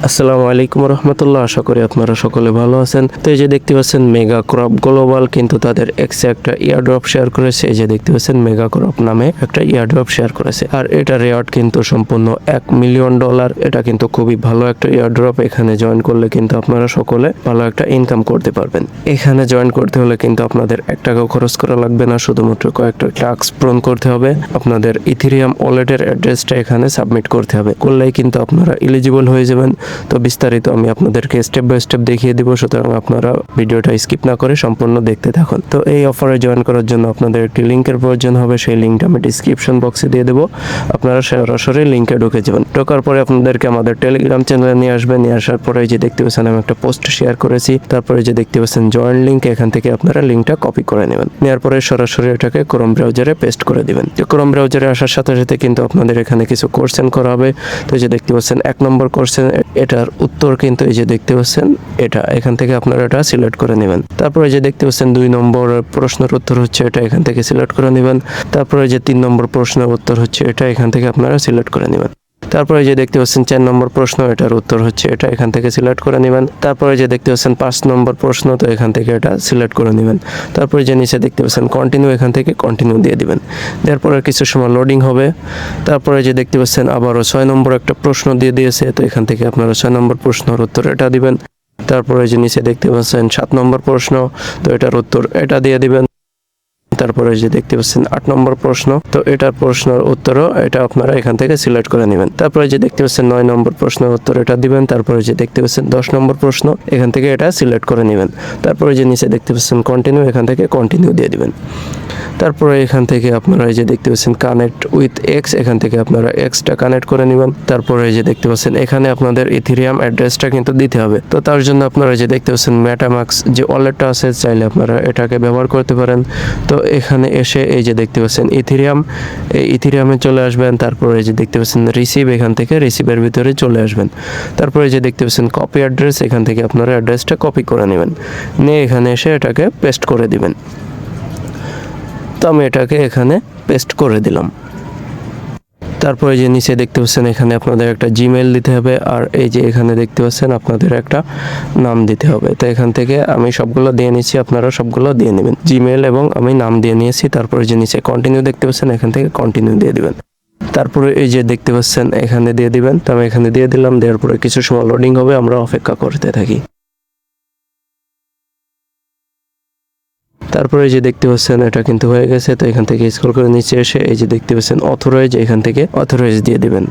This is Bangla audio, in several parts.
আসসালামু আলাইকুম রহমতুল্লাহ। আশা করি আপনারা সকলে ভালো আছেন। তো এই যে দেখতে পাচ্ছেন মেগা ক্রপ গ্লোবাল কিন্তু তাদের এক্সে একটা ইয়ারড্রপ শেয়ার করেছে। এই যে দেখতে পাচ্ছেন মেগা ক্রপ নামে একটা ইয়ারড্রপ শেয়ার করেছে, আর এটা রেওয়ার্ড কিন্তু সম্পূর্ণ $1 মিলিয়ন। এটা কিন্তু খুবই ভালো একটা ইয়ারড্রপ। এখানে জয়েন করলে কিন্তু আপনারা সকলে ভালো একটা ইনকাম করতে পারবেন। এখানে জয়েন করতে হলে কিন্তু আপনাদের $1 খরচ করা লাগবে না, শুধুমাত্র কয়েকটা টাস্ক পূরণ করতে হবে। আপনাদের ইথেরিয়াম ওয়ালেটের অ্যাড্রেসটা এখানে সাবমিট করতে হবে, করলেই কিন্তু আপনারা এলিজিবল হয়ে যাবেন। তো বিস্তারিত আমি আপনাদেরকে স্টেপ বাই স্টেপ দেখিয়ে দিব, সুতরাং আপনারা ভিডিওটা স্কিপ না করে সম্পূর্ণ দেখতে থাকুন। তো এই অফারে জয়েন করার জন্য আপনাদের একটি লিঙ্কের প্রয়োজন হবে। সেই লিঙ্কটা আমি ডিসক্রিপশন বক্সে দিয়ে দেবো। আপনারা সরাসরি লিঙ্কে ঢুকে যাবেন। ঢোকার পরে আপনাদেরকে আমাদের টেলিগ্রাম চ্যানেলে নিয়ে আসবেন। নিয়ে আসার পরে যে দেখতে পাচ্ছেন আমি একটা পোস্ট শেয়ার করেছি, তারপরে যে দেখতে পাচ্ছেন জয়েন লিঙ্ক, এখান থেকে আপনারা লিঙ্কটা কপি করে নেবেন। নেওয়ার পরে সরাসরি এটাকে ক্রোম ব্রাউজারে পেস্ট করে দিবেন। তো ক্রোম ব্রাউজারে আসার সাথে সাথে কিন্তু আপনাদের এখানে কিছু কোশ্চেন করা হবে। তো এই যে দেখতে পাচ্ছেন 1 নম্বর কোশ্চেন, এটার উত্তর কিন্তু এই যে দেখতে পাচ্ছেন এটা, এখান থেকে আপনারা এটা সিলেক্ট করে নেবেন। তারপরে যে দেখতে পাচ্ছেন 2 নম্বর প্রশ্নের উত্তর হচ্ছে এটা, এখান থেকে সিলেক্ট করে নেবেন। তারপরে যে 3 নম্বর প্রশ্নের উত্তর হচ্ছে এটা, এখান থেকে আপনারা সিলেক্ট করে নেবেন। তারপরে যে দেখতে পাচ্ছেন 4 নম্বর প্রশ্ন, এটার উত্তর হচ্ছে এটা, এখান থেকে সিলেক্ট করে নেবেন। তারপরে যে দেখতে পাচ্ছেন 5 নম্বর প্রশ্ন, তো এখান থেকে এটা সিলেক্ট করে নেবেন। তারপরে যে নিচে দেখতে পাচ্ছেন কন্টিনিউ, এখান থেকে কন্টিনিউ দিয়ে দিবেন। তারপরে কিছু সময় লোডিং হবে। তারপরে যে দেখতে পাচ্ছেন আবারও 6 নম্বর একটা প্রশ্ন দিয়ে দিয়েছে, তো এখান থেকে আপনারা 6 নম্বর প্রশ্নের উত্তর এটা দিবেন। তারপরে যে নিচে দেখতে পাচ্ছেন 7 নম্বর প্রশ্ন, তো এটার উত্তর এটা দিয়ে দিবেন। তারপরে যে দেখতে পাচ্ছেন 8 নম্বর প্রশ্ন, তো এটার প্রশ্নের উত্তরও এটা আপনারা এখান থেকে সিলেক্ট করে নেবেন। তারপরে যে দেখতে পাচ্ছেন 9 নম্বর প্রশ্নের উত্তর এটা দিবেন। তারপরে যে দেখতে পাচ্ছেন 10 নম্বর প্রশ্ন, এখান থেকে এটা সিলেক্ট করে নেবেন। তারপরে যে নিচে দেখতে পাচ্ছেন কন্টিনিউ, এখান থেকে কন্টিনিউ দিয়ে দিবেন। তারপরে এখান থেকে আপনারা এই যে দেখতে পাচ্ছেন কানেক্ট উইথ এক্স, এখান থেকে আপনারা এক্সটা কানেক্ট করে নেবেন। তারপরে এই যে দেখতে পাচ্ছেন এখানে আপনাদের ইথেরিয়াম অ্যাড্রেসটা কিন্তু দিতে হবে। তো তার জন্য আপনারা যে দেখতে পাচ্ছেন মেটামাক্স যে ওয়ালেটটা আছে, চাইলে আপনারা এটাকে ব্যবহার করতে পারেন। তো এখানে এসে এই যে দেখতে পাচ্ছেন ইথেরিয়াম, এই ইথেরিয়ামে চলে আসবেন। তারপরে এই যে দেখতে পাচ্ছেন রিসিভ, এখান থেকে রিসিভের ভিতরে চলে আসবেন। তারপরে যে দেখতে পাচ্ছেন কপি অ্যাড্রেস, এখান থেকে আপনারা অ্যাড্রেসটা কপি করে নেবেন, নিয়ে এখানে এসে এটাকে পেস্ট করে দিবেন। তো আমি এটাকে এখানে পেস্ট করে দিলাম। তারপরে যে নিচে দেখতে পাচ্ছেন এখানে আপনাদের একটা জিমেইল দিতে হবে, আর এই যে এখানে দেখতে পাচ্ছেন আপনাদের একটা নাম দিতে হবে। তো এখান থেকে আমি সবগুলো দিয়ে নিচ্ছি, আপনারা সবগুলো দিয়ে নেবেন, জিমেইল এবং আমি নাম দিয়ে নিয়েছি। তারপরে যে নিচে কন্টিনিউ দেখতে পাচ্ছেন, এখান থেকে কন্টিনিউ দিয়ে দিবেন। তারপরে এই যে দেখতে পাচ্ছেন এখানে দিয়ে দিবেন। তো আমি এখানে দিয়ে দিলাম। দেওয়ার পরে কিছু সময় লোডিং হবে, আমরা অপেক্ষা করতে থাকি। তারপরে যে দেখতে পাচ্ছেন এটা কিন্তু হয়ে গেছে। তো এখান থেকে স্ক্রল করে নিচে এসে এই যে দেখতে পাচ্ছেন অথরাইজ, এখান থেকে অথরাইজ দিয়ে দিবেন।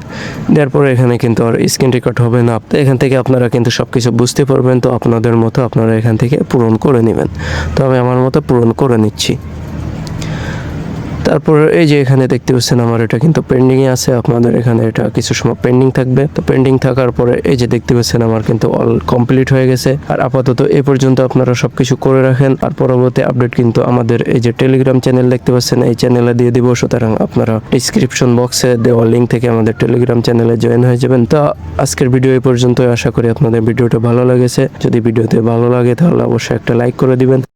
দেওয়ার পরে এখানে কিন্তু আর স্ক্রিন রেকর্ড হবে না। তো এখান থেকে আপনারা কিন্তু সবকিছু বুঝতে পারবেন। তো আপনাদের মতো আপনারা এখান থেকে পূরণ করে নেবেন। তো আমি আমার মতো পূরণ করে নিচ্ছি। তারপর এই যে এখানে দেখতে পাচ্ছেন আমার এটা কিন্তু পেন্ডিংয়ে আছে। আপনাদের এখানে এটা কিছু সময় পেন্ডিং থাকবে। তো পেন্ডিং থাকার পরে এই যে দেখতে পাচ্ছেন আমার কিন্তু অল কমপ্লিট হয়ে গেছে। আর আপাতত এই পর্যন্ত আপনারা সবকিছু করে রাখেন। আর পরবর্তী আপডেট কিন্তু আমাদের এই যে টেলিগ্রাম চ্যানেল দেখতে পাচ্ছেন, এই চ্যানেলে দিয়ে দিব। সুতরাং আপনারা ডিসক্রিপশন বক্সে দেওয়া লিঙ্ক থেকে আমাদের টেলিগ্রাম চ্যানেলে জয়েন হয়ে যাবেন। তো আজকের ভিডিও এই পর্যন্ত। আশা করি আপনাদের ভিডিওটা ভালো লেগেছে। যদি ভিডিওতে ভালো লাগে তাহলে অবশ্যই একটা লাইক করে দিবেন।